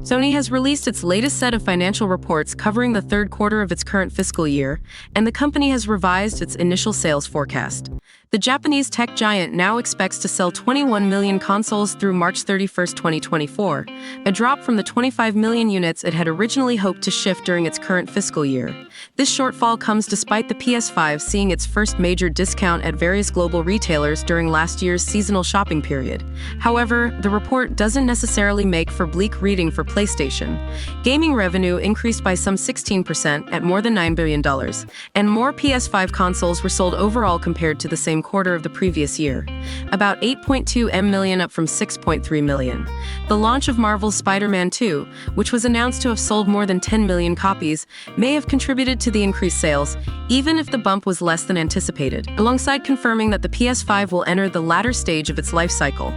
Sony has released its latest set of financial reports covering the third quarter of its current fiscal year, and the company has revised its initial sales forecast. The Japanese tech giant now expects to sell 21 million consoles through March 31, 2024, a drop from the 25 million units it had originally hoped to shift during its current fiscal year. This shortfall comes despite the PS5 seeing its first major discount at various global retailers during last year's seasonal shopping period. However, the report doesn't necessarily make for bleak reading for PlayStation. Gaming revenue increased by some 16% at more than $9 billion, and more PS5 consoles were sold overall compared to the same quarter of the previous year, about 8.2 million up from 6.3 million. The launch of Marvel's Spider-Man 2, which was announced to have sold more than 10 million copies, may have contributed to the increased sales, even if the bump was less than anticipated, alongside confirming that the PS5 will enter the latter stage of its life cycle.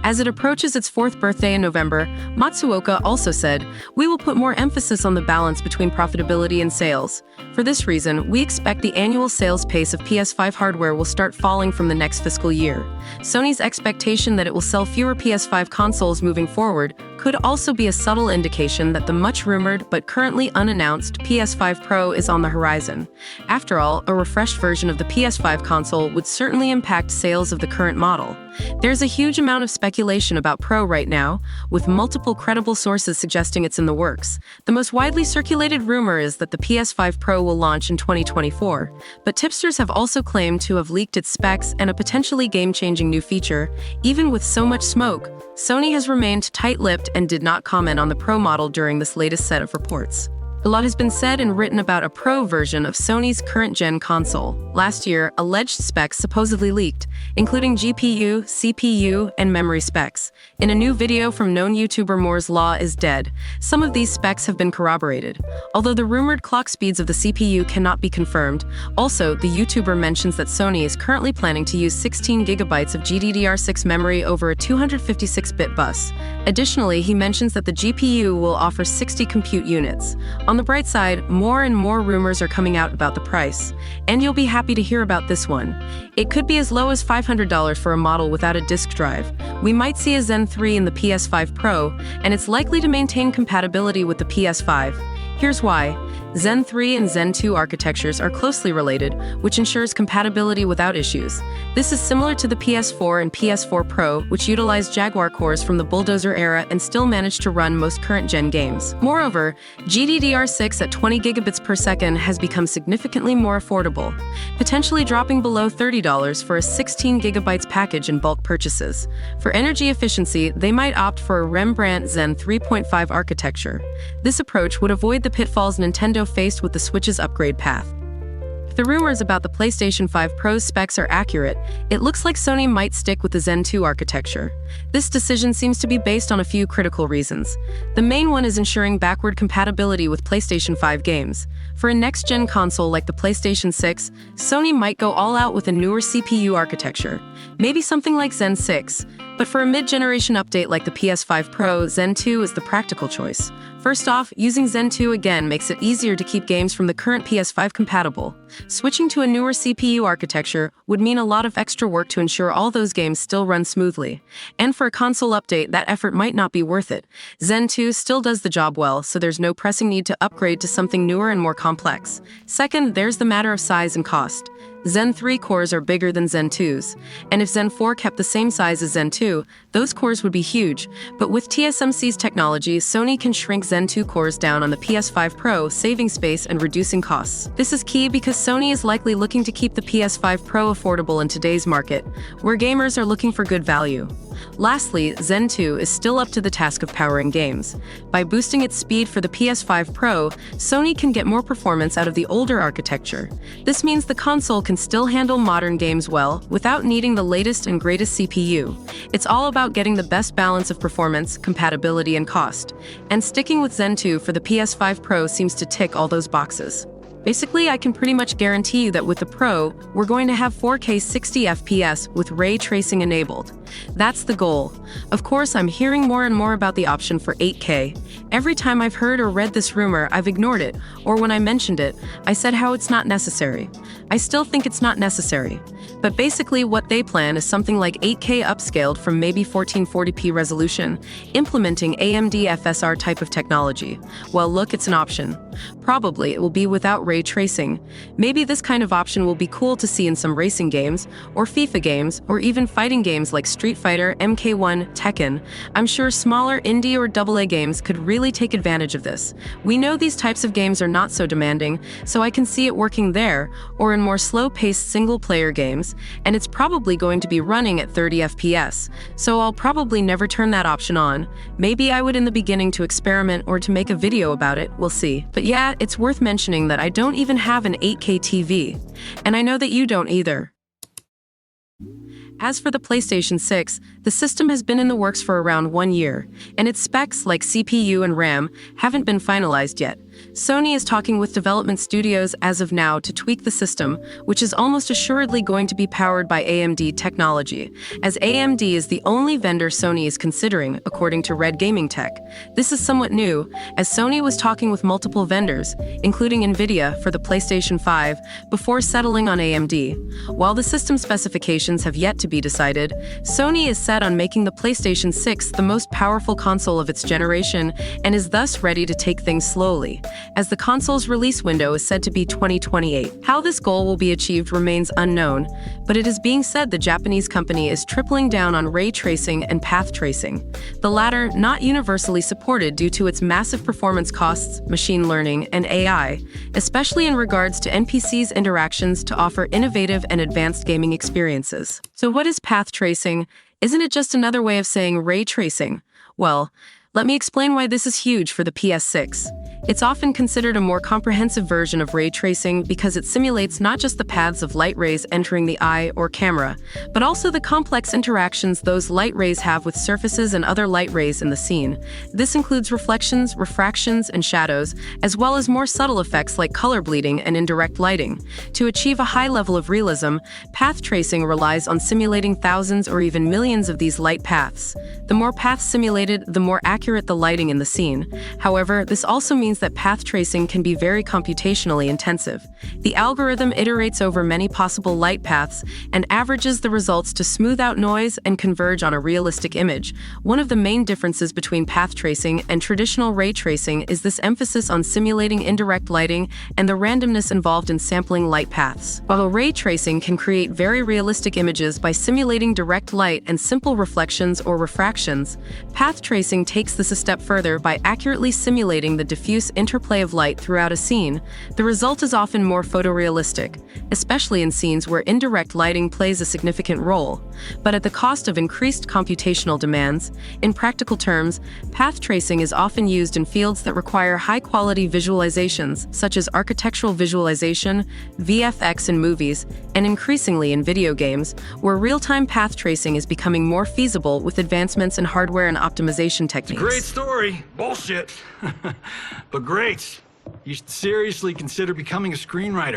As it approaches its fourth birthday in November, Matsuoka also said, "We will put more emphasis on the balance between profitability and sales. For this reason, we expect the annual sales pace of PS5 hardware will start falling from the next fiscal year." Sony's expectation that it will sell fewer PS5 consoles moving forward could also be a subtle indication that the much-rumored but currently unannounced PS5 Pro is on the horizon. After all, a refreshed version of the PS5 console would certainly impact sales of the current model. There's a huge amount of speculation about Pro right now, with multiple credible sources suggesting it's in the works. The most widely circulated rumor is that the PS5 Pro will launch in 2024, but tipsters have also claimed to have leaked its specs and a potentially game-changing new feature. Even with so much smoke, Sony has remained tight-lipped and did not comment on the Pro model during this latest set of reports. A lot has been said and written about a Pro version of Sony's current-gen console. Last year, alleged specs supposedly leaked, including GPU, CPU, and memory specs. In a new video from known YouTuber Moore's Law is Dead, some of these specs have been corroborated. Although the rumored clock speeds of the CPU cannot be confirmed, also, the YouTuber mentions that Sony is currently planning to use 16 gigabytes of GDDR6 memory over a 256-bit bus. Additionally, he mentions that the GPU will offer 60 compute units. On the bright side, more and more rumors are coming out about the price, and you'll be happy to hear about this one. It could be as low as $500 for a model without a disk drive. We might see a Zen 3 in the PS5 Pro, and it's likely to maintain compatibility with the PS5. Here's why. Zen 3 and Zen 2 architectures are closely related, which ensures compatibility without issues. This is similar to the PS4 and PS4 Pro, which utilize Jaguar cores from the Bulldozer era and still manage to run most current-gen games. Moreover, GDDR6 at 20 gigabits per second has become significantly more affordable, potentially dropping below $30 for a 16 gigabytes package in bulk purchases. For energy efficiency, they might opt for a Rembrandt Zen 3.5 architecture. This approach would avoid the pitfalls Nintendo faced with the Switch's upgrade path. If the rumors about the PlayStation 5 Pro's specs are accurate, it looks like Sony might stick with the Zen 2 architecture. This decision seems to be based on a few critical reasons. The main one is ensuring backward compatibility with PlayStation 5 games. For a next-gen console like the PlayStation 6, Sony might go all out with a newer CPU architecture, maybe something like Zen 6. But for a mid-generation update like the PS5 Pro, Zen 2 is the practical choice. First off, using Zen 2 again makes it easier to keep games from the current PS5 compatible. Switching to a newer CPU architecture would mean a lot of extra work to ensure all those games still run smoothly. And for a console update, that effort might not be worth it. Zen 2 still does the job well, so there's no pressing need to upgrade to something newer and more complex. Second, there's the matter of size and cost. Zen 3 cores are bigger than Zen 2's, and if Zen 4 kept the same size as Zen 2, those cores would be huge. But with TSMC's technology, Sony can shrink Zen 2 cores down on the PS5 Pro, saving space and reducing costs. This is key because Sony is likely looking to keep the PS5 Pro affordable in today's market, where gamers are looking for good value. Lastly, Zen 2 is still up to the task of powering games. By boosting its speed for the PS5 Pro, Sony can get more performance out of the older architecture. This means the console can still handle modern games well without needing the latest and greatest CPU. It's all about getting the best balance of performance, compatibility, and cost. And sticking with Zen 2 for the PS5 Pro seems to tick all those boxes. Basically, I can pretty much guarantee you that with the Pro, we're going to have 4K 60 FPS with ray tracing enabled. That's the goal. Of course, I'm hearing more and more about the option for 8K. Every time I've heard or read this rumor, I've ignored it, or when I mentioned it, I said how it's not necessary. I still think it's not necessary. But basically what they plan is something like 8K upscaled from maybe 1440p resolution, implementing AMD FSR type of technology. Well, look, it's an option. Probably it will be without ray tracing. Maybe this kind of option will be cool to see in some racing games, or FIFA games, or even fighting games like Street Fighter, MK1, Tekken. I'm sure smaller indie or AA games could really take advantage of this. We know these types of games are not so demanding, so I can see it working there, or in more slow-paced single-player games, and it's probably going to be running at 30 FPS, so I'll probably never turn that option on. Maybe I would in the beginning to experiment or to make a video about it, we'll see. But yeah, it's worth mentioning that I don't even have an 8K TV, and I know that you don't either. As for the PlayStation 6, the system has been in the works for around 1 year, and its specs, like CPU and RAM, haven't been finalized yet. Sony is talking with development studios as of now to tweak the system, which is almost assuredly going to be powered by AMD technology, as AMD is the only vendor Sony is considering, according to Red Gaming Tech. This is somewhat new, as Sony was talking with multiple vendors, including Nvidia for the PlayStation 5, before settling on AMD. While the system specifications have yet to be decided, Sony is set on making the PlayStation 6 the most powerful console of its generation and is thus ready to take things slowly, as the console's release window is said to be 2028. How this goal will be achieved remains unknown, but it is being said the Japanese company is tripling down on ray tracing and path tracing, the latter not universally supported due to its massive performance costs, machine learning, and AI, especially in regards to NPCs' interactions to offer innovative and advanced gaming experiences. So what is path tracing? Isn't it just another way of saying ray tracing? Well, let me explain why this is huge for the PS6. It's often considered a more comprehensive version of ray tracing because it simulates not just the paths of light rays entering the eye or camera, but also the complex interactions those light rays have with surfaces and other light rays in the scene. This includes reflections, refractions, and shadows, as well as more subtle effects like color bleeding and indirect lighting. To achieve a high level of realism, path tracing relies on simulating thousands or even millions of these light paths. The more paths simulated, the more accurate the lighting in the scene. However, this also means that path tracing can be very computationally intensive. The algorithm iterates over many possible light paths and averages the results to smooth out noise and converge on a realistic image. One of the main differences between path tracing and traditional ray tracing is this emphasis on simulating indirect lighting and the randomness involved in sampling light paths. While ray tracing can create very realistic images by simulating direct light and simple reflections or refractions, path tracing takes this a step further by accurately simulating the diffuse interplay of light throughout a scene. The result is often more photorealistic, especially in scenes where indirect lighting plays a significant role, but at the cost of increased computational demands. In practical terms, path tracing is often used in fields that require high-quality visualizations, such as architectural visualization, VFX in movies, and increasingly in video games, where real-time path tracing is becoming more feasible with advancements in hardware and optimization techniques. Great story. Bullshit. But great. You should seriously consider becoming a screenwriter.